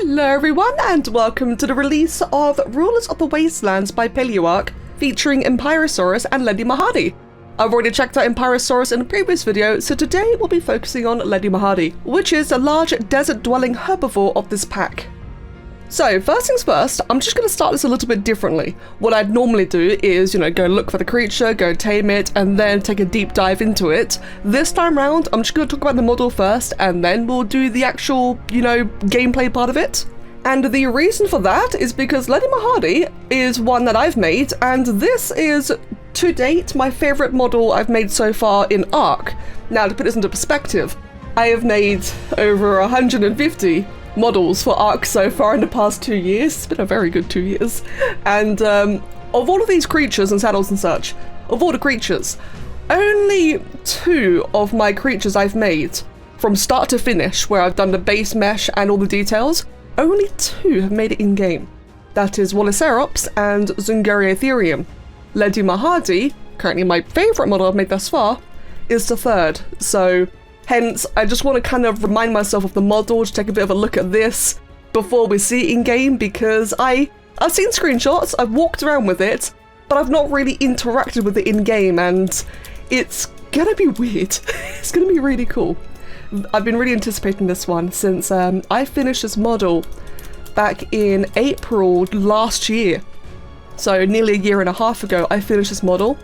Hello everyone and welcome to the release of Rulers of the Wastelands by PaleoARK featuring Empirosaurus and Ledumahadi. I've already checked out Empirosaurus in a previous video, so today we'll be focusing on Ledumahadi, which is a large desert-dwelling herbivore of this pack. So first things first, I'm just going to start this a little bit differently. What I'd normally do is, go look for the creature, go tame it, and then take a deep dive into it. This time round, I'm just going to talk about the model first, and then we'll do the actual, gameplay part of it. And the reason for that is because Ledumahadi is one that I've made, and this is, to date, my favourite model I've made so far in ARK. Now, to put this into perspective, I have made over 150 models for ARK so far in the past 2 years. It's been a very good 2 years. And of all of these creatures and saddles and such, of all the creatures, only 2 of my creatures I've made from start to finish, where I've done the base mesh and all the details, only 2 have made it in-game. That is Wildcard and Zungariatherium. Ledumahadi, currently my favourite model I've made thus far, is the 3rd. So hence, I just want to kind of remind myself of the model, to take a bit of a look at this before we see it in-game, because I've seen screenshots, I've walked around with it, but I've not really interacted with it in-game, and it's gonna be weird. It's gonna be really cool. I've been really anticipating this one since I finished this model back in April last year. So nearly a year and a half ago, I finished this model,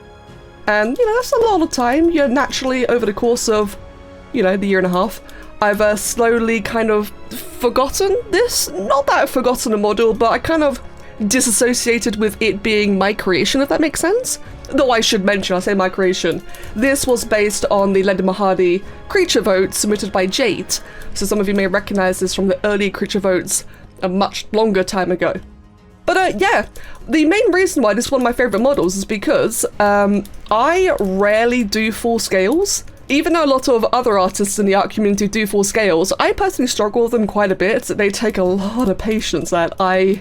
and that's a lot of time. Naturally, over the course of the year and a half, I've slowly kind of forgotten this. Not that I've forgotten a model, but I kind of disassociated with it being my creation, if that makes sense. Though I should mention, I say my creation. This was based on the Ledumahadi creature vote submitted by Jade, so some of you may recognize this from the early creature votes a much longer time ago. But yeah, the main reason why this is one of my favourite models is because I rarely do full scales. Even though a lot of other artists in the art community do full scales, I personally struggle with them quite a bit. They take a lot of patience that I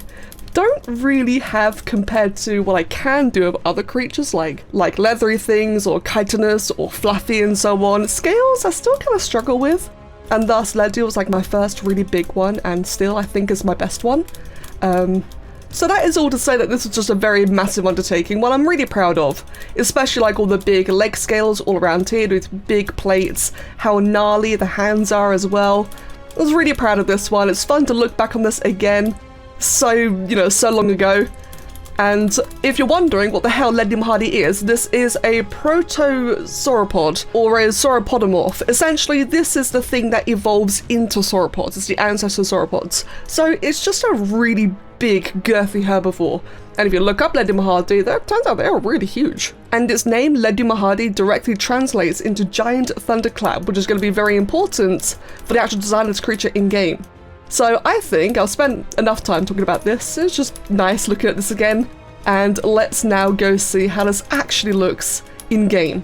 don't really have compared to what I can do of other creatures like leathery things or chitinous or fluffy and so on. Scales I still kind of struggle with, and thus Ledu was like my first really big one, and still I think is my best one. So that is all to say that this was just a very massive undertaking, one I'm really proud of, especially like all the big leg scales all around here with big plates, how gnarly the hands are as well. I was really proud of this one. It's fun to look back on this again, so long ago. And if you're wondering what the hell Ledumahadi is, this is a protosauropod or a sauropodomorph. Essentially, this is the thing that evolves into sauropods. It's the ancestor sauropods. So it's just a really big, girthy herbivore. And if you look up Ledumahadi, that turns out they're really huge. And its name, Ledumahadi, directly translates into giant thunderclap, which is going to be very important for the actual design of this creature in-game. So I think I'll spend enough time talking about this. It's just nice looking at this again. And let's now go see how this actually looks in-game.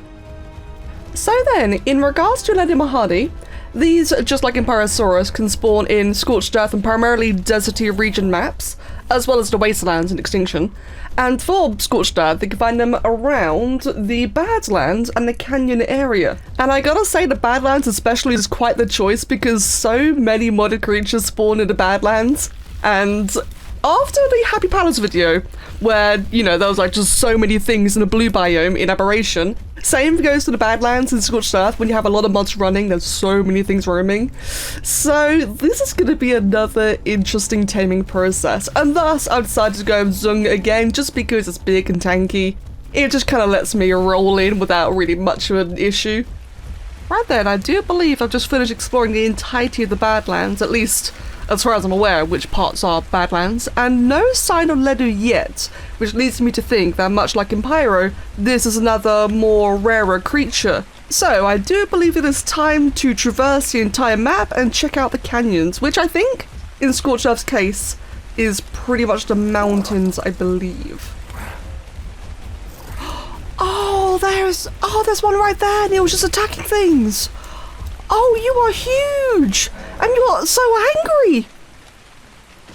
So then, in regards to Ledumahadi, these, just like Empirosaurus, can spawn in scorched earth and primarily deserty region maps, as well as the wastelands in extinction. And for scorched earth, you can find them around the Badlands and the Canyon area. And I gotta say, the Badlands especially is quite the choice because so many modded creatures spawn in the Badlands. And after the Happy Palace video, where, there was like just so many things in the blue biome in Aberration, same goes to the Badlands in Scorched Earth. When you have a lot of mods running, there's so many things roaming. So this is going to be another interesting taming process. And thus, I decided to go Zung again, just because it's big and tanky. It just kind of lets me roll in without really much of an issue. Right then, I do believe I've just finished exploring the entirety of the Badlands, at least as far as I'm aware, which parts are Badlands, and no sign of Ledu yet, which leads me to think that much like Empiro, this is another more rarer creature. So I do believe it is time to traverse the entire map and check out the canyons, which I think, in Scorched Earth's case, is pretty much the mountains, I believe. Oh, there's one right there, and it was just attacking things. Oh, you are huge! And you're so angry!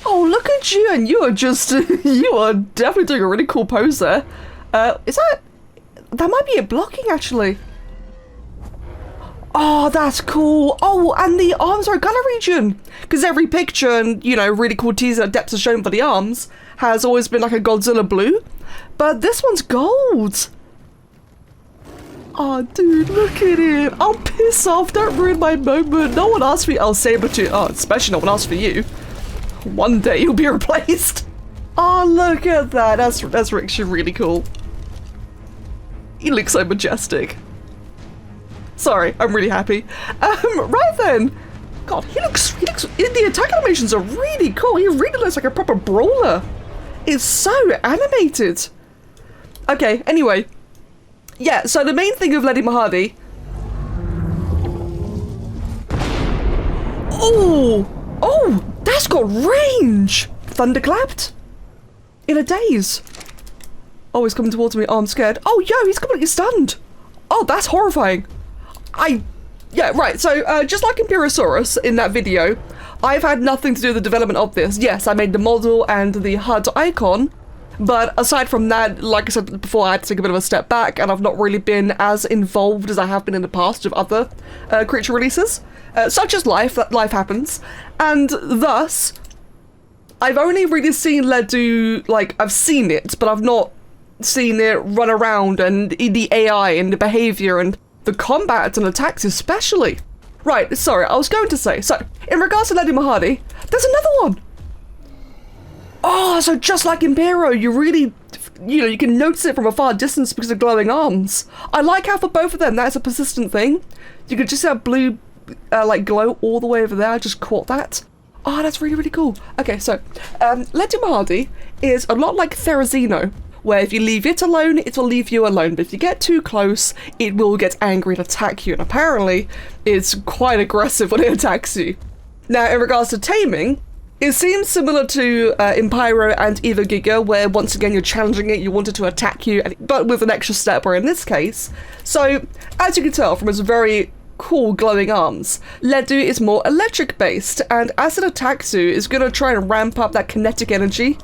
Oh, look at you, and you are just, you are definitely doing a really cool pose there. That might be it blocking, actually. Oh, that's cool. Oh, and the arms are a color region. Because every picture and, you know, really cool teaser depths are shown for the arms has always been like a Godzilla blue. But this one's gold. Oh, dude, look at it. I'll piss off. Don't ruin my moment. No one asked me. I'll saber-tooth. Oh, especially no one asked for you. One day you'll be replaced. Oh, look at that. That's actually really cool. He looks so majestic. Sorry, I'm really happy. Right then. God, he looks, the attack animations are really cool. He really looks like a proper brawler. It's so animated. Okay, anyway. Yeah, so the main thing of Ledumahadi. Oh, that's got range. Thunderclapped? In a daze. Oh, he's coming towards me. Oh, I'm scared. Oh, yo, he's completely stunned. Oh, that's horrifying. Yeah, right. So, just like Empirosaurus in that video, I've had nothing to do with the development of this. Yes, I made the model and the HUD icon, but aside from that, like I said before, I had to take a bit of a step back, and I've not really been as involved as I have been in the past with other creature releases, such as life. That life happens, and thus, I've only really seen Ledu, like, I've seen it, but I've not seen it run around, and the AI and the behavior and the combat and attacks especially. Right, sorry, I was going to say, so, in regards to Ledumahadi, there's another one! Oh, so just like Empiro, you really, you know, you can notice it from a far distance because of glowing arms. I like how for both of them, that's a persistent thing. You could just have blue, like, glow all the way over there. I just caught that. Oh, that's really, really cool. Okay, so, Ledumahadi is a lot like Therizino, where if you leave it alone, it will leave you alone. But if you get too close, it will get angry and attack you. And apparently, it's quite aggressive when it attacks you. Now, in regards to taming, it seems similar to Empiro and Evo Giga, where once again you're challenging it, you want it to attack you, but with an extra step, or in this case. So, as you can tell from its very cool glowing arms, Ledu is more electric based, and as it attacks you, it's going to try and ramp up that kinetic energy.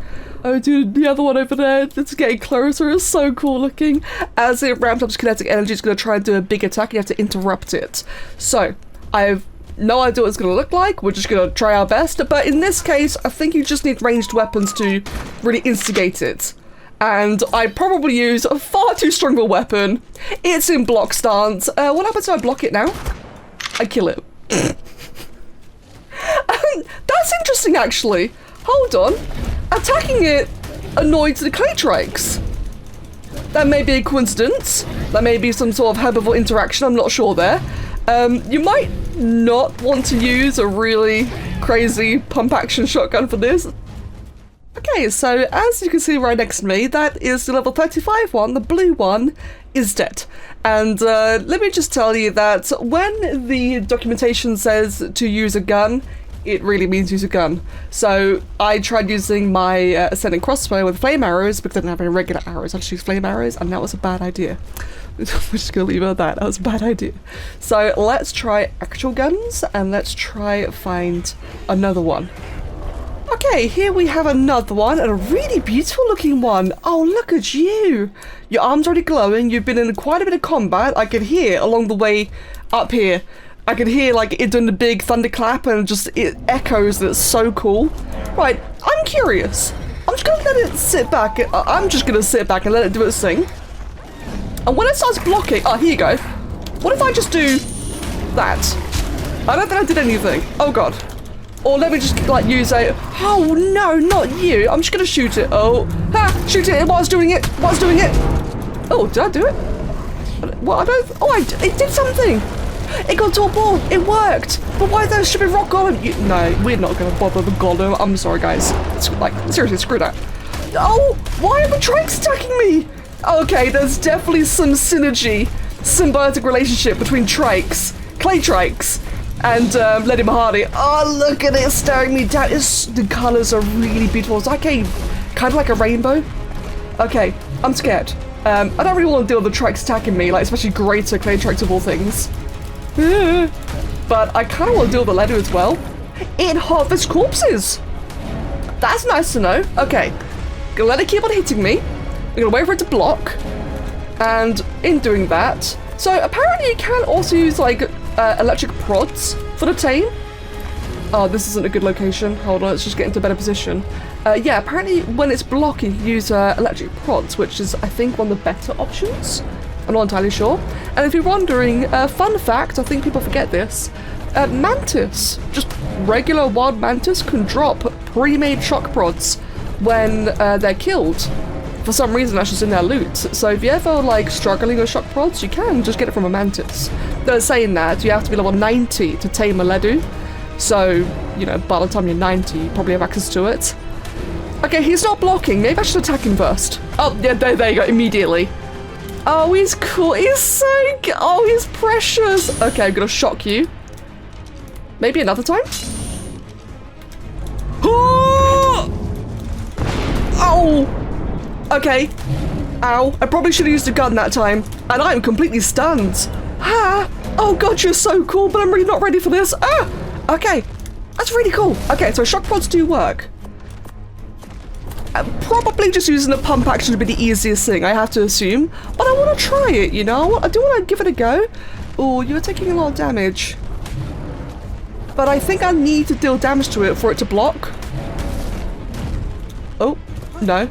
Oh dude, the other one over there, it's getting closer, it's so cool looking. As it ramps up its kinetic energy, it's going to try and do a big attack, you have to interrupt it. So, I have no idea what it's going to look like, we're just going to try our best, but in this case, I think you just need ranged weapons to really instigate it. And I probably use a far too strong a weapon. It's in block stance. What happens if I block it now? I kill it. That's interesting actually. Hold on. Attacking it annoys the clay trikes. That may be a coincidence. That may be some sort of herbivore interaction, I'm not sure there. You might not want to use a really crazy pump action shotgun for this. Okay, so as you can see right next to me, that is the level 35 one, the blue one is dead. And let me just tell you that when the documentation says to use a gun, it really means use a gun. So I tried using my ascending crossbow with flame arrows because I didn't have any regular arrows. I just used flame arrows, and that was a bad idea. We're just gonna leave it at that. That was a bad idea. So let's try actual guns, and let's try find another one. Okay, here we have another one, and a really beautiful looking one. Oh, look at you. Your arm's already glowing. You've been in quite a bit of combat. I could hear along the way up here. I could hear like it doing the big thunderclap, and just it echoes. That's so cool. Right, I'm curious. I'm just gonna let it sit back. I'm just gonna sit back and let it do its thing. And when it starts blocking, oh, here you go. What if I just do that? I don't think I did anything. Oh god. Or let me just like use a, oh no, not you. I'm just gonna shoot it. Oh, ha, shoot it while I was doing it. While I was doing it. Oh, did I do it? What, I don't, oh, it did something. It got to a ball. It worked. But why there should be rock golem? No, we're not gonna bother the golem. I'm sorry, guys. It's like, seriously, screw that. Oh, why are the trikes attacking me? Okay, there's definitely some synergy, symbiotic relationship between trikes, clay trikes, and Ledumahadi. Oh, look at it staring me down. The colors are really beautiful. It's like kind of like a rainbow. Okay, I'm scared. I don't really want to deal with the trikes attacking me, like especially greater clay trikes of all things. But I kind of want to deal with the Ledu as well. It harvests corpses. That's nice to know. Okay, gonna let it keep on hitting me. I'm gonna wait for it to block. And in doing that, so apparently you can also use like electric prods for the tame. Oh, this isn't a good location. Hold on, let's just get into a better position. Yeah, apparently when it's blocking, you use electric prods, which is, I think, one of the better options. I'm not entirely sure. And if you're wondering, fun fact, I think people forget this, mantis, just regular wild mantis, can drop pre-made shock prods when they're killed. For some reason, that's just in their loot. So if you're ever, like, struggling with shock prods, you can just get it from a mantis. They're saying that you have to be level 90 to tame a ledu. So, you know, by the time you're 90, you probably have access to it. Okay, he's not blocking. Maybe I should attack him first. Oh, yeah, there you go, immediately. Oh, he's cool. He's so good. Oh, he's precious. Okay, I'm gonna shock you. Maybe another time? Oh! Okay. Ow. I probably should have used a gun that time. And I'm completely stunned. Ah! Oh god, you're so cool, but I'm really not ready for this. Ah! Okay, that's really cool. Okay, so shock pods do work. Probably just using the pump action would be the easiest thing, I have to assume. But I want to try it, you know? I do want to give it a go. Oh, you're taking a lot of damage. But I think I need to deal damage to it for it to block. Oh, no.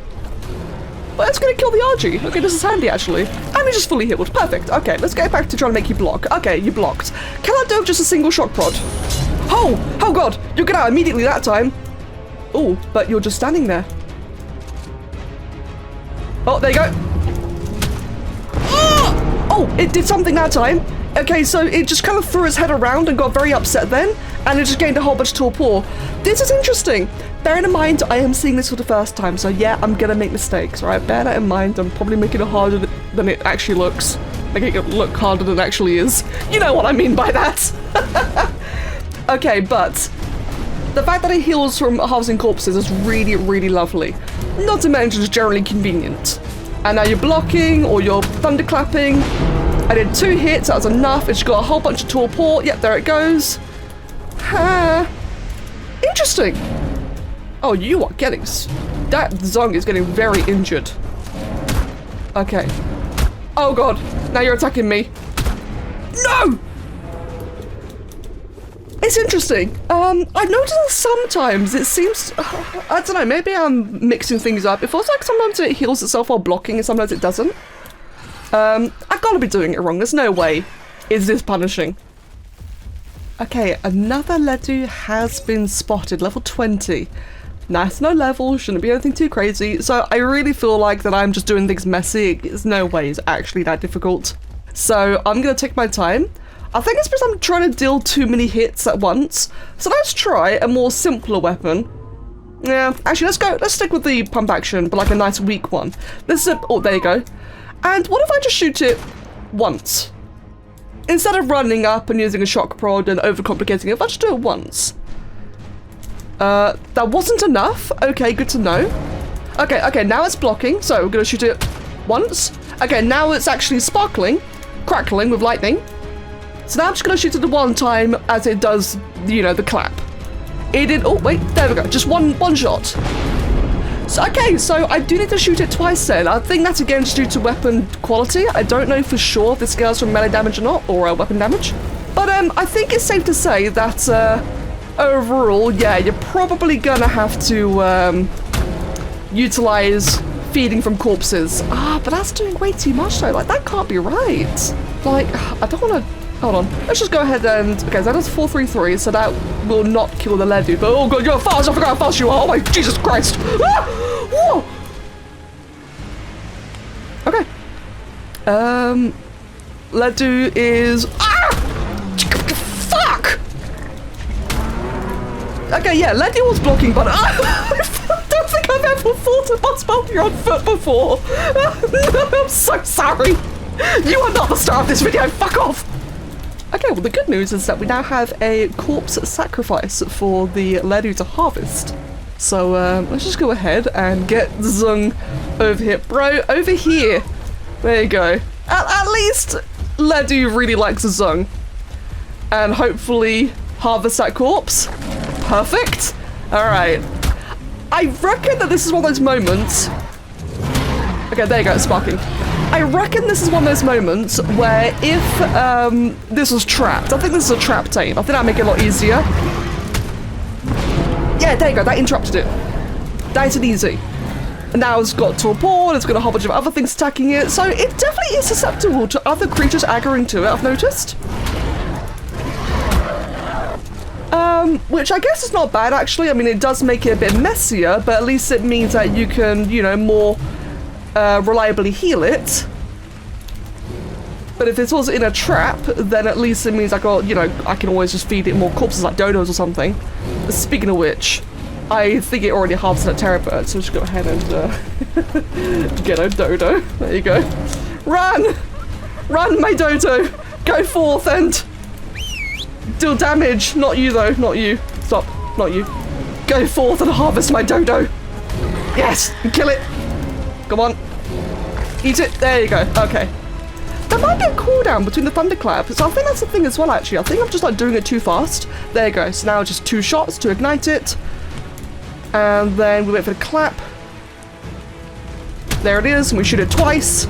But it's going to kill the RG. Okay, this is handy, actually. And it's just fully healed. Perfect. Okay, let's get back to trying to make you block. Okay, you blocked. Can I do just a single shock prod? Oh! Oh god! You get out immediately that time! Oh, but you're just standing there. Oh, there you go! Oh! It did something that time! Okay, so it just kind of threw its head around and got very upset then, and it just gained a whole bunch of torpor. This is interesting! Bearing in mind, I am seeing this for the first time, so yeah, I'm gonna make mistakes, right? Bear that in mind, I'm probably making it harder than it actually looks. Making it look harder than it actually is. You know what I mean by that! Okay, but the fact that it heals from harvesting corpses is really, really lovely. Not to mention it's generally convenient. And now you're blocking or you're thunderclapping. I did 2 hits, that was enough. It's got a whole bunch of torpor. Yep, there it goes. Interesting. Oh, you are getting... That Zung is getting very injured. Okay. Oh god, now you're attacking me. No! It's interesting. I've noticed that sometimes it seems... I don't know, maybe I'm mixing things up. It feels like sometimes it heals itself while blocking and sometimes it doesn't. I've got to be doing it wrong. There's no way. Is this punishing? Okay, another ledu has been spotted. Level 20. Nice, no level. Shouldn't be anything too crazy. So I really feel like that I'm just doing things messy. There's no way it's actually that difficult. So I'm going to take my time. I think it's because I'm trying to deal too many hits at once. So let's try a more simpler weapon. Yeah, actually, let's stick with the pump action, but like a nice weak one. This is oh, there you go. And what if I just shoot it once? Instead of running up and using a shock prod and overcomplicating it, if I just do it once. That wasn't enough. Okay, good to know. Okay, now it's blocking, so we're gonna shoot it once. Okay, now it's actually sparkling, crackling with lightning. So now I'm just gonna shoot it the one time as it does, you know, the clap. It did, oh wait, there we go, just one shot. So, okay, so I do need to shoot it twice then. I think that's again due to weapon quality. I don't know for sure if this scales from melee damage or not, or weapon damage. But I think it's safe to say that overall, yeah, you're probably gonna have to utilize feeding from corpses. But that's doing way too much though. Like, that can't be right. Like, I don't want to... Hold on. Let's just go ahead and... Okay, so that is 433, so that will not kill the ledu. But, oh god, you're fast! I forgot how fast you are! Oh my Jesus Christ! Ah! Whoa! Okay. Ledu is... Fuck! Okay, yeah, Ledu was blocking, but I don't think I've ever fought a boss bounty on foot before. I'm so sorry. You are not the star of this video. Fuck off. Okay, well the good news is that we now have a corpse sacrifice for the ledu to harvest. So let's just go ahead and get Zung over here. Bro, over here. There you go. At least ledu really likes Zung. And hopefully harvest that corpse. Perfect. Alright. I reckon that this is one of those moments. Okay, there you go, it's sparking. I reckon this is one of those moments where if this was trapped, I think this is a trap tame. I think that'd make it a lot easier. Yeah, there you go, that interrupted it. Nice and easy. And now it's got torpor, it's got a whole bunch of other things attacking it, so it definitely is susceptible to other creatures aggroing to it, I've noticed. Which I guess is not bad, actually. I mean, it does make it a bit messier, but at least it means that you can, you know, more reliably heal it. But if this was in a trap, then at least it means I got, you know, I can always just feed it more corpses like dodos or something. Speaking of which, I think it already harvested a terror bird, so just go ahead and get a dodo. There you go. Run! Run, my dodo! Go forth and deal damage. Not you, though. Not you. Stop. Not you. Go forth and harvest my dodo. Yes! Kill it! Come on. Eat it. There you go. Okay. There might be a cooldown between the thunderclap, so I think that's the thing as well, actually. I think I'm just like doing it too fast. There you go. So now just 2 shots to ignite it. And then we wait for the clap. There it is, and we shoot it twice.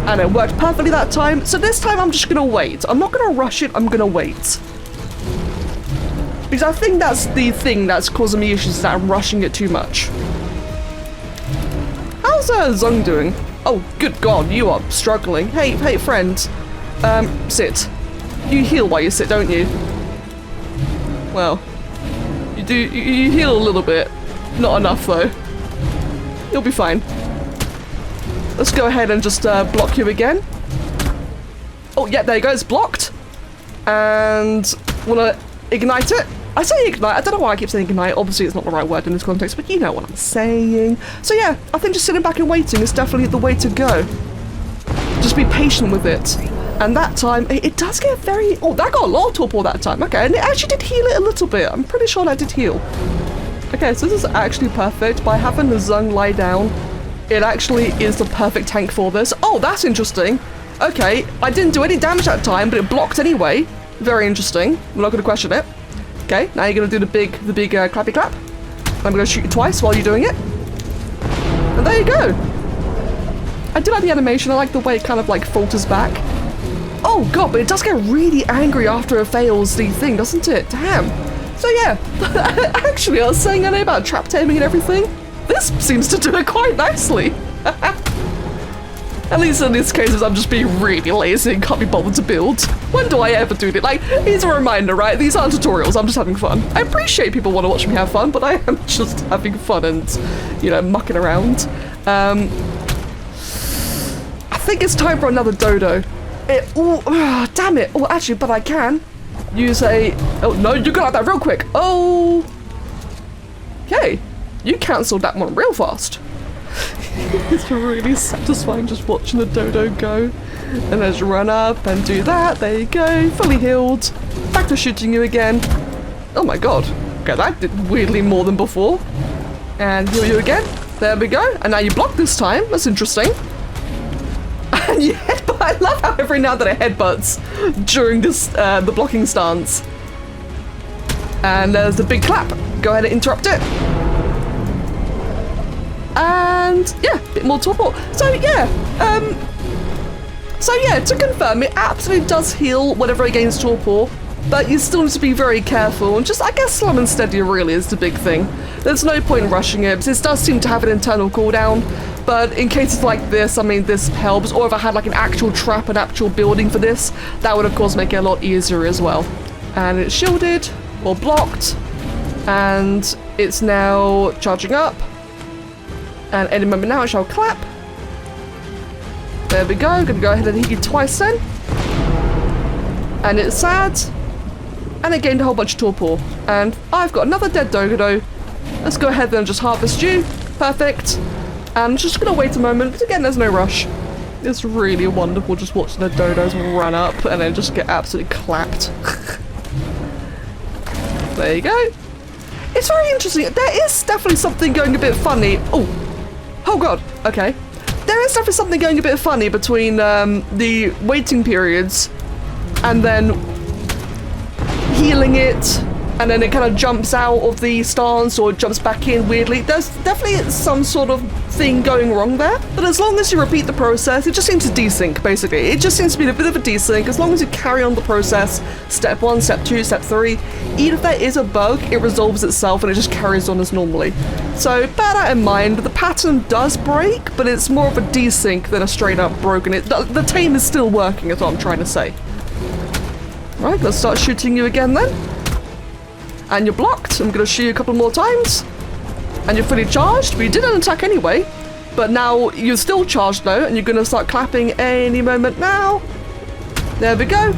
And it worked perfectly that time. So this time I'm just gonna wait. I'm not gonna rush it, I'm gonna wait. Because I think that's the thing that's causing me issues, is that I'm rushing it too much. How's Zung doing? Oh, good God, you are struggling. Hey, friend. Sit. You heal while you sit, don't you? Well, you heal a little bit. Not enough, though. You'll be fine. Let's go ahead and just block you again. Oh, yeah, there you go. It's blocked. And wanna ignite it? I say ignite. I don't know why I keep saying ignite. Obviously, it's not the right word in this context, but you know what I'm saying. So yeah, I think just sitting back and waiting is definitely the way to go. Just be patient with it. And that time, it does get very... Oh, that got a lot of torpor that time. Okay, and it actually did heal it a little bit. I'm pretty sure that did heal. Okay, so this is actually perfect. By having the Zung lie down, it actually is the perfect tank for this. Oh, that's interesting. Okay, I didn't do any damage that time, but it blocked anyway. Very interesting. We're not going to question it. Okay, now you're going to do the big clappy clap. I'm going to shoot you twice while you're doing it. And there you go. I do like the animation. I like the way it kind of like falters back. Oh god, but it does get really angry after it fails the thing, doesn't it? Damn. So yeah, actually I was saying earlier about trap taming and everything. This seems to do it quite nicely. At least in these cases I'm just being really lazy and can't be bothered to build. When do I ever do it? Like, it's a reminder, right? These aren't tutorials, I'm just having fun. I appreciate people want to watch me have fun, but I am just having fun and, you know, mucking around. I think it's time for another dodo. Damn it. Oh, actually, but I can use a... Oh, no, you got that real quick. Oh. Okay. You cancelled that one real fast. It's really satisfying just watching the dodo go. And then just run up and do that. There you go. Fully healed. Back to shooting you again. Oh my god. Okay, that did weirdly more than before. And heal you again. There we go. And now you block this time. That's interesting. And you headbutt. I love how every now and then it headbutts during this the blocking stance. And there's the big clap. Go ahead and interrupt it. And yeah, a bit more torpor. So yeah, to confirm, it absolutely does heal whenever it gains torpor, but you still need to be very careful and just, I guess, slow and steady really is the big thing. There's no point in rushing it, because it does seem to have an internal cooldown, but in cases like this, I mean, this helps, or if I had like an actual trap, an actual building for this, that would of course make it a lot easier as well. And it's shielded, or blocked, and it's now charging up. And any moment now it shall clap. There we go. Gonna go ahead and hit you twice then. And it's sad. And it gained a whole bunch of torpor. And I've got another dead dodo. Let's go ahead and just harvest you. Perfect. And I'm just gonna wait a moment, because again there's no rush. It's really wonderful just watching the dodos run up and then just get absolutely clapped. There you go. It's very interesting. There is definitely something going a bit funny. Oh god, okay. There is definitely something going a bit funny between the waiting periods and then healing it and then it kind of jumps out of the stance or jumps back in weirdly. There's definitely some sort of thing going wrong there, but as long as you repeat the process, it just seems to desync, basically. It just seems to be a bit of a desync. As long as you carry on the process, step 1, step 2, step 3, even if there is a bug, it resolves itself and it just carries on as normally. So bear that in mind. The pattern does break, but it's more of a desync than a straight up broken. The tame is still working, is what I'm trying to say. Right, let's start shooting you again then. And you're blocked. I'm going to shoot you a couple more times. And you're fully charged, but you didn't attack anyway. But now you're still charged though, and you're going to start clapping any moment now. There we go.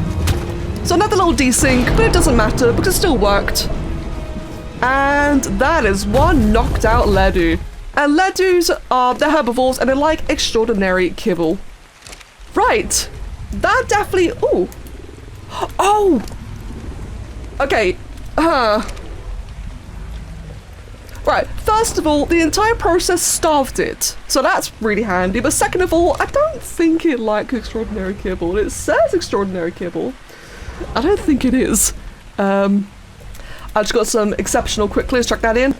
So another little desync, but it doesn't matter because it still worked. And that is one knocked out ledu. And ledus are, they're herbivores and they like extraordinary kibble. Right. That definitely, ooh. Oh! Okay. Right, first of all, the entire process starved it, so that's really handy, but second of all, I don't think it likes extraordinary kibble. It says extraordinary kibble. I don't think it is. I just got some exceptional quickly, let's chuck that in.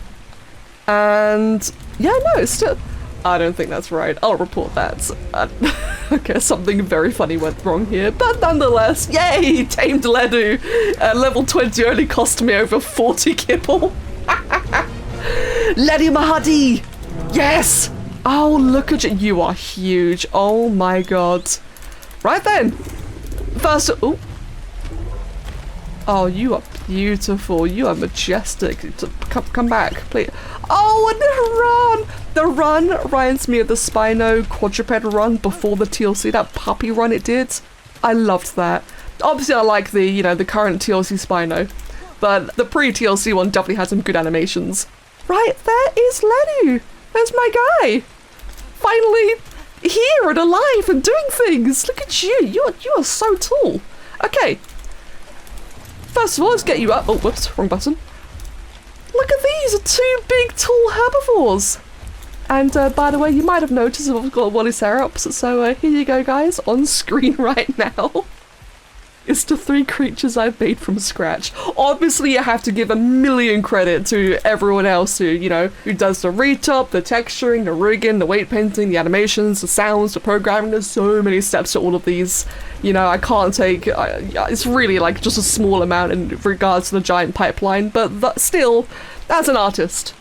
And yeah, no, it's still, I don't think that's right. I'll report that. Okay, something very funny went wrong here, but nonetheless, yay, tamed ledu. Level 20 only cost me over 40 kibble. Ledumahadi! Yes! Oh, look at you. You are huge. Oh my god. Right then. First, oh. Oh, you are beautiful. You are majestic. Come back, please. Oh, and the run reminds me of the Spino quadruped run before the TLC, that puppy run it did. I loved that. Obviously, I like the, you know, the current TLC Spino, but the pre-TLC one definitely had some good animations. Right, there is Ledu. There's my guy. Finally here and alive and doing things. Look at you. You are so tall. Okay. First of all, let's get you up. Oh, whoops, wrong button. Look at these, two big, tall herbivores. And by the way, you might have noticed I've got Wildcard, so here you go, guys, on screen right now. It's the 3 creatures I've made from scratch. Obviously, you have to give a million credit to everyone else who, you know, who does the retop, the texturing, the rigging, the weight painting, the animations, the sounds, the programming. There's so many steps to all of these. You know, I can't take, it's really like just a small amount in regards to the giant pipeline, but still, as an artist,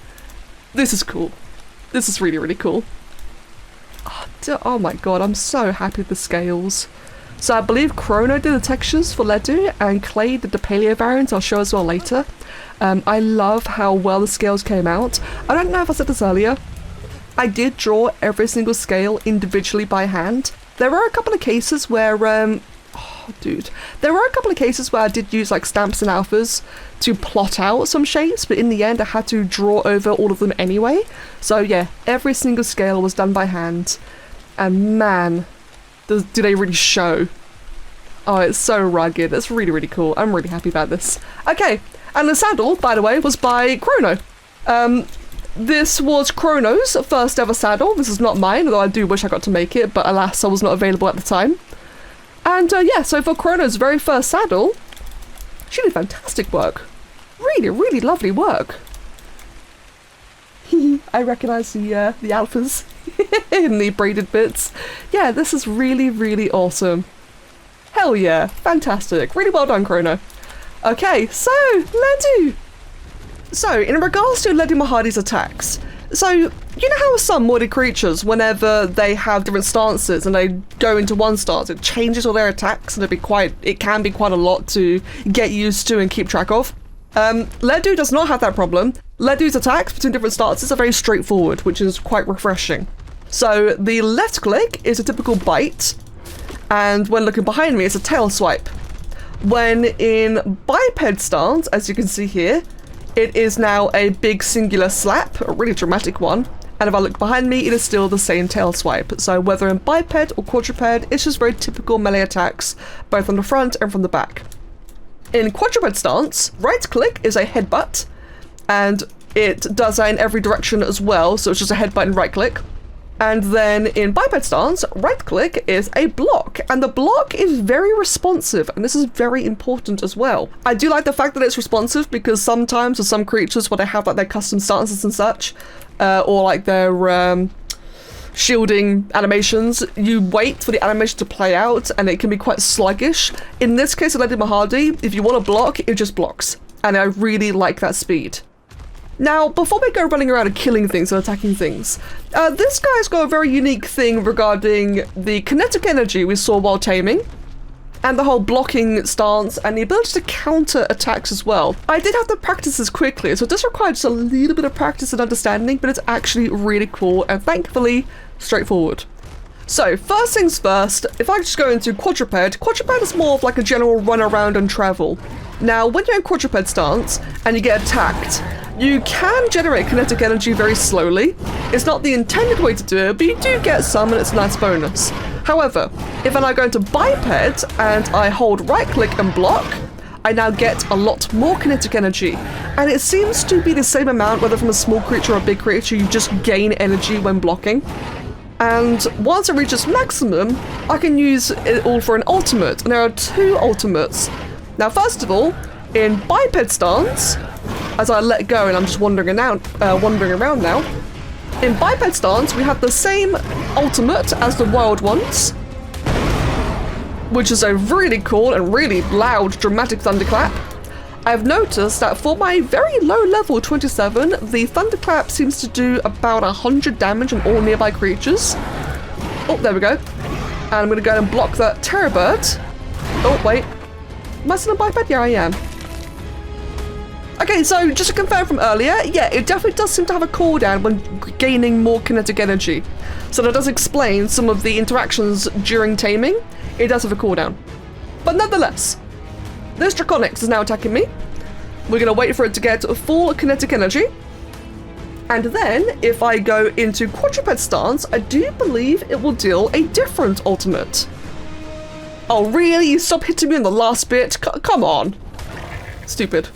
this is cool. This is really, really cool. Oh my god, I'm so happy with the scales. So I believe Chrono did the textures for Ledu and Clay did the Paleo variant, I'll show as well later. I love how well the scales came out. I don't know if I said this earlier. I did draw every single scale individually by hand. There were a couple of cases where, there were a couple of cases where I did use like stamps and alphas to plot out some shapes, but in the end I had to draw over all of them anyway. So yeah, every single scale was done by hand. And man, do they really show. Oh, it's so rugged. It's really, really cool. I'm really happy about this. Okay, and the saddle, by the way, was by Chrono. This was Chrono's first ever saddle. This is not mine, although I do wish I got to make it, but alas, I was not available at the time. And yeah, so for Chrono's very first saddle, she did fantastic work. Really, really lovely work. I recognise the alphas in the braided bits. Yeah, this is really, really awesome. Hell yeah, fantastic. Really well done, Chrono. Okay, so, Ledu. So, in regards to Ledumahadi's attacks, so, you know how some modded creatures, whenever they have different stances and they go into one stance, it changes all their attacks and it can be quite a lot to get used to and keep track of? Ledu does not have that problem. Ledu's attacks between different stances are very straightforward, which is quite refreshing. So the left click is a typical bite, and when looking behind me, it's a tail swipe. When in biped stance, as you can see here, it is now a big singular slap, a really dramatic one. And if I look behind me, it is still the same tail swipe. So whether in biped or quadruped, it's just very typical melee attacks, both on the front and from the back. In quadruped stance, right click is a headbutt, and it does that in every direction as well, so it's just a headbutt and right click. And then in biped stance, right click is a block, and the block is very responsive, and this is very important as well. I do like the fact that it's responsive because sometimes with some creatures where they have like their custom stances and such, or like their shielding animations, you wait for the animation to play out and it can be quite sluggish. In this case of Ledumahadi, if you want to block, it just blocks, and I really like that speed. Now, before we go running around and killing things and attacking things, this guy's got a very unique thing regarding the kinetic energy we saw while taming, and the whole blocking stance, and the ability to counter attacks as well. I did have to practice this quickly, so this required just a little bit of practice and understanding, but it's actually really cool and thankfully straightforward. So first things first, if I just go into quadruped is more of like a general run around and travel. Now, when you're in quadruped stance and you get attacked, you can generate kinetic energy very slowly. It's not the intended way to do it, but you do get some and it's a nice bonus. However, if I now go into biped and I hold right click and block, I now get a lot more kinetic energy. And it seems to be the same amount whether from a small creature or a big creature, you just gain energy when blocking. And once it reaches maximum, I can use it all for an ultimate, and there are two ultimates. Now, first of all, in biped stance, as I let go and I'm just wandering around now, in biped stance, we have the same ultimate as the wild ones, which is a really cool and really loud, dramatic thunderclap. I've noticed that for my very low level 27, the thunderclap seems to do about 100 damage on all nearby creatures. Oh, there we go. And I'm going to go ahead and block that terror bird. Oh, wait. Am I still in biped? Yeah, I am. Okay, so just to confirm from earlier, yeah, it definitely does seem to have a cooldown when gaining more kinetic energy. So that does explain some of the interactions during taming. It does have a cooldown. But nonetheless, this Draconics is now attacking me. We're going to wait for it to get full kinetic energy. And then, if I go into quadruped stance, I do believe it will deal a different ultimate. Oh, really? You stop hitting me in the last bit? Come on. Stupid.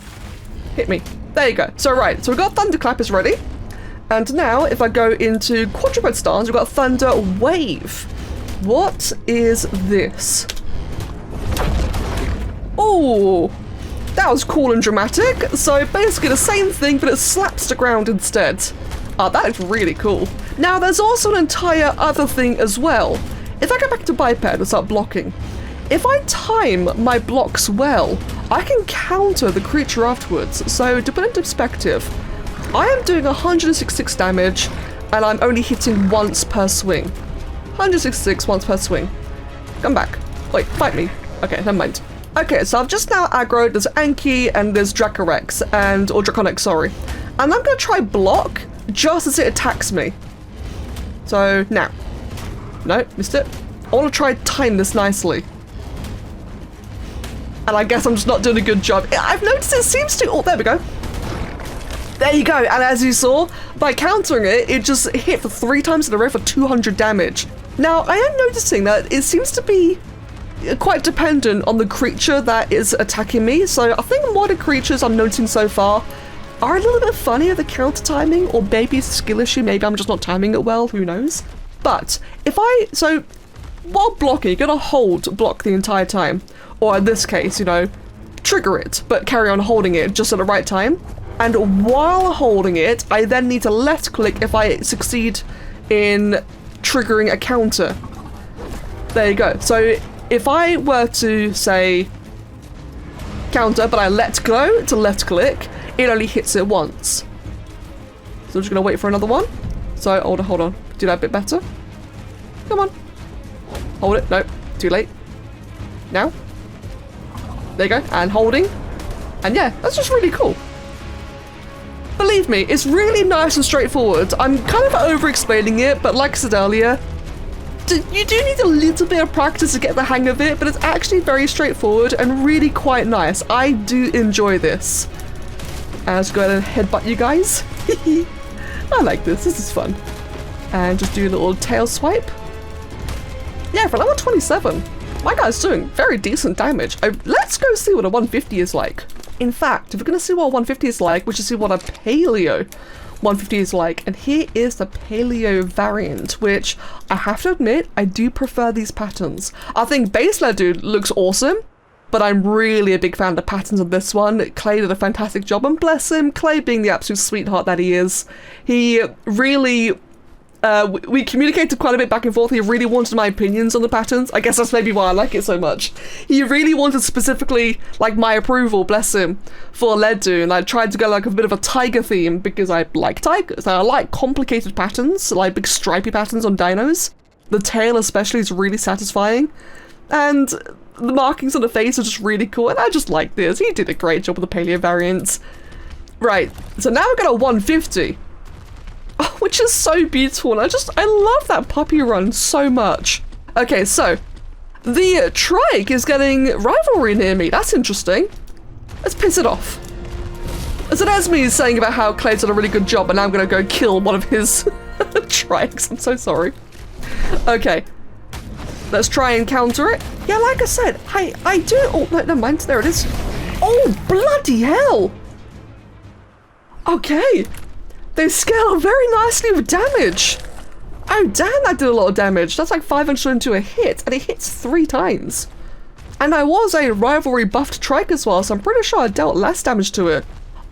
Hit me. There you go. So, right. So, we've got Thunderclap is ready. And now, if I go into quadruped stance, we've got Thunder Wave. What is this? Oh, that was cool and dramatic. So basically the same thing, but it slaps the ground instead. Oh, that is really cool. Now there's also an entire other thing as well. If I go back to biped and start blocking, if I time my blocks well, I can counter the creature afterwards. So to put into perspective, I am doing 166 damage and I'm only hitting once per swing. 166 once per swing. Come back. Wait, fight me. Okay, never mind. Okay, so I've just now aggroed, there's Anki and there's Dracorex, or Draconic, sorry. And I'm gonna try block just as it attacks me. So, now. No, missed it. I wanna try time this nicely. And I guess I'm just not doing a good job. I've noticed it seems to, oh, there we go. There you go, and as you saw, by countering it, it just hit for 3 times in a row for 200 damage. Now, I am noticing that it seems to be quite dependent on the creature that is attacking me, so I think modern creatures I'm noticing so far are a little bit funny at the counter timing, or maybe it's a skill issue, maybe I'm just not timing it well, who knows. But if so while blocking, you're gonna hold block the entire time, or in this case, you know, trigger it, but carry on holding it just at the right time. And while holding it, I then need to left click if I succeed in triggering a counter. There you go. So if I were to say counter, but I let go to left click, it only hits it once. So I'm just gonna wait for another one. So hold on, do that a bit better. Come on, hold it. No, too late. Now, there you go, and holding, and yeah, that's just really cool. Believe me, it's really nice and straightforward. I'm kind of over-explaining it, but like I said earlier, you do need a little bit of practice to get the hang of it, but it's actually very straightforward and really quite nice. I do enjoy this. And let's go ahead and headbutt you guys. I like this. This is fun. And just do a little tail swipe. Yeah, for level 27, my guy's doing very decent damage. Let's go see what a 150 is like. In fact, if we're going to see what a 150 is like, we should see what a Paleo 150 is like. And here is the Paleo variant, which I have to admit, I do prefer these patterns. I think base ledu looks awesome, but I'm really a big fan of the patterns of this one. Clay did a fantastic job, and bless him, Clay being the absolute sweetheart that he is. He really, we communicated quite a bit back and forth. He really wanted my opinions on the patterns. I guess that's maybe why I like it so much. He really wanted specifically, like, my approval, bless him, for ledu, and I tried to go like a bit of a tiger theme because I like tigers. I like complicated patterns, like big stripy patterns on dinos. The tail especially is really satisfying, and the markings on the face are just really cool, and I just like this. He did a great job with the Paleo variants. Right, so now we've got a 150, which is so beautiful, and I love that puppy run so much. Okay, so the trike is getting rivalry near me. That's interesting. Let's piss it off. So there's me saying about how Clay's done a really good job, and now I'm gonna go kill one of his trikes. I'm so sorry. Okay. Let's try and counter it. Yeah, like I said, I do. Oh, no, never mind. There it is. Oh, bloody hell. Okay. They scale very nicely with damage. Oh, damn, that did a lot of damage. That's like 500 into a hit, and it hits 3 times. And I was a rivalry buffed trike as well, so I'm pretty sure I dealt less damage to it.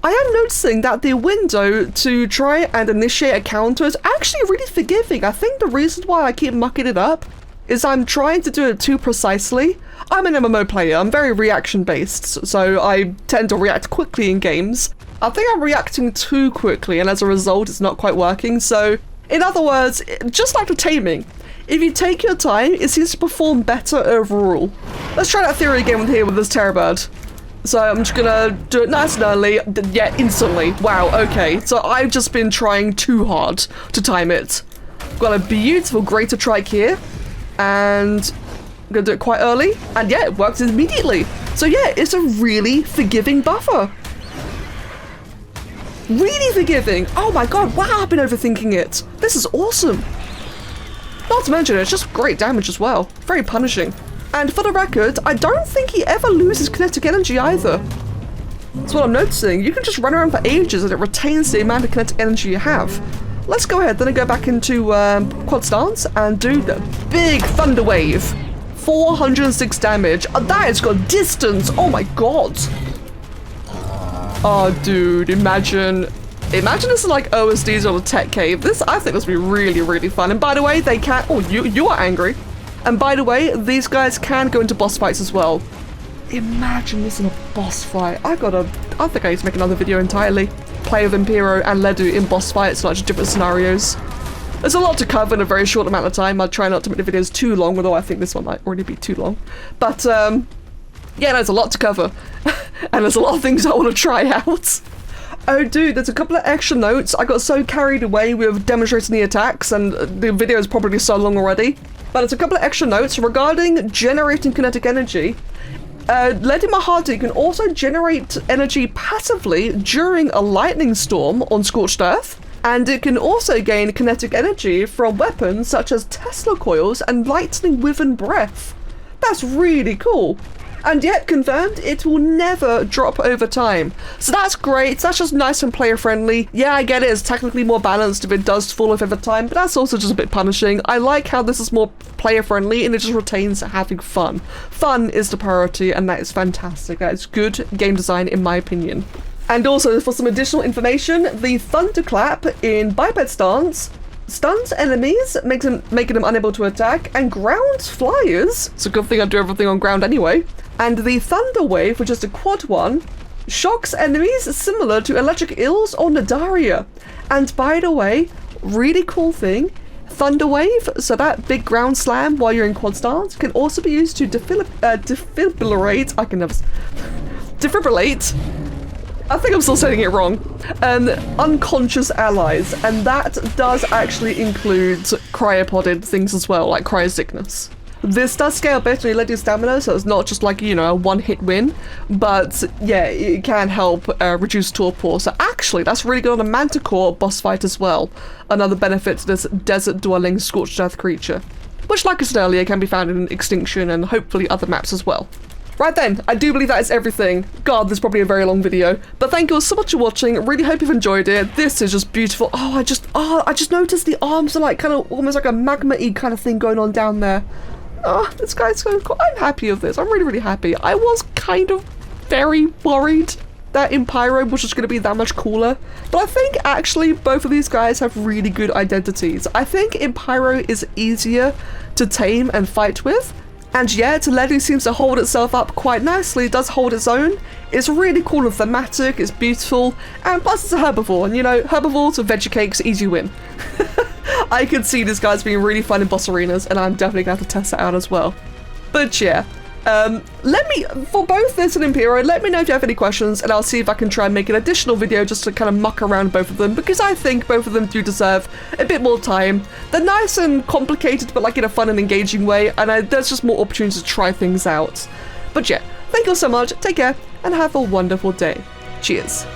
I am noticing that the window to try and initiate a counter is actually really forgiving. I think the reason why I keep mucking it up is I'm trying to do it too precisely. I'm an MMO player, I'm very reaction based, so I tend to react quickly in games. I think I'm reacting too quickly, and as a result it's not quite working. So in other words, just like the taming, if you take your time, it seems to perform better overall. Let's try that theory again here with this terror bird. So I'm just gonna do it nice and early, yeah, instantly. Wow, okay, so I've just been trying too hard to time it. Got a beautiful greater trike here, and I'm gonna do it quite early, and yeah, it works immediately. So yeah, it's a really forgiving buffer. Really forgiving. Oh my god, wow, I've been overthinking it. This is awesome. Not to mention, it's just great damage as well. Very punishing. And for the record, I don't think he ever loses kinetic energy either. That's what I'm noticing. You can just run around for ages and it retains the amount of kinetic energy you have. Let's go ahead, then I go back into quad stance and do the big thunder wave. 406 damage. That has got distance. Oh my god. Oh, dude, imagine this is like OSDs on a tech cave. I think this would be really, really fun. And by the way, they can. Oh, you are angry. And by the way, these guys can go into boss fights as well. Imagine this in a boss fight. I think I need to make another video entirely. Play with Empiro and Ledu in boss fights, like just different scenarios. There's a lot to cover in a very short amount of time. I'll try not to make the videos too long, although I think this one might already be too long. But yeah, there's a lot to cover. And there's a lot of things I want to try out. Oh dude, there's a couple of extra notes. I got so carried away with demonstrating the attacks, and the video is probably so long already. But there's a couple of extra notes regarding generating kinetic energy. Ledumahadi can also generate energy passively during a lightning storm on Scorched Earth. And it can also gain kinetic energy from weapons such as Tesla coils and lightning within breath. That's really cool. And yet confirmed, it will never drop over time. So that's great. That's just nice and player friendly. Yeah, I get it. It's technically more balanced if it does fall off over time, but that's also just a bit punishing. I like how this is more player friendly and it just retains having fun. Fun is the priority, and that is fantastic. That is good game design in my opinion. And also, for some additional information, the thunderclap in biped stance stuns enemies, making them unable to attack, and grounds flyers. It's a good thing I do everything on ground anyway. And the thunder wave, which is the quad one, shocks enemies similar to electric eels or Nadaria. And by the way, really cool thing, thunder wave, so that big ground slam while you're in quad stance, can also be used to defibrillate. Defibrillate. I think I'm still saying it wrong. Unconscious allies, and that does actually include cryopoded things as well, like cryosickness. This does scale better in Ledu's stamina, so it's not just like, you know, a one-hit win, but yeah, it can help reduce torpor. So actually, that's really good on a Manticore boss fight as well. Another benefit to this desert-dwelling Scorched Earth creature, which, like I said earlier, can be found in Extinction and hopefully other maps as well. Right then, I do believe that is everything. God, this is probably a very long video, but thank you all so much for watching. Really hope you've enjoyed it. This is just beautiful. Oh, I just noticed the arms are like kind of almost like a magma-y kind of thing going on down there. Oh, this guy's so cool. I'm happy with this. I'm really, really happy. I was kind of very worried that Empiro was just going to be that much cooler, but I think actually both of these guys have really good identities. I think Empiro is easier to tame and fight with, and yet ledu seems to hold itself up quite nicely. It does hold its own. It's really cool and thematic, it's beautiful, and plus it's a herbivore, and you know, herbivores with veggie cakes, easy win. I could see these guys being really fun in boss arenas, and I'm definitely going to have to test that out as well. But yeah, let me, for both this and Empiro, let me know if you have any questions, and I'll see if I can try and make an additional video just to kind of muck around both of them, because I think both of them do deserve a bit more time. They're nice and complicated, but like in a fun and engaging way, and there's just more opportunities to try things out. But yeah, thank you all so much, take care, and have a wonderful day. Cheers.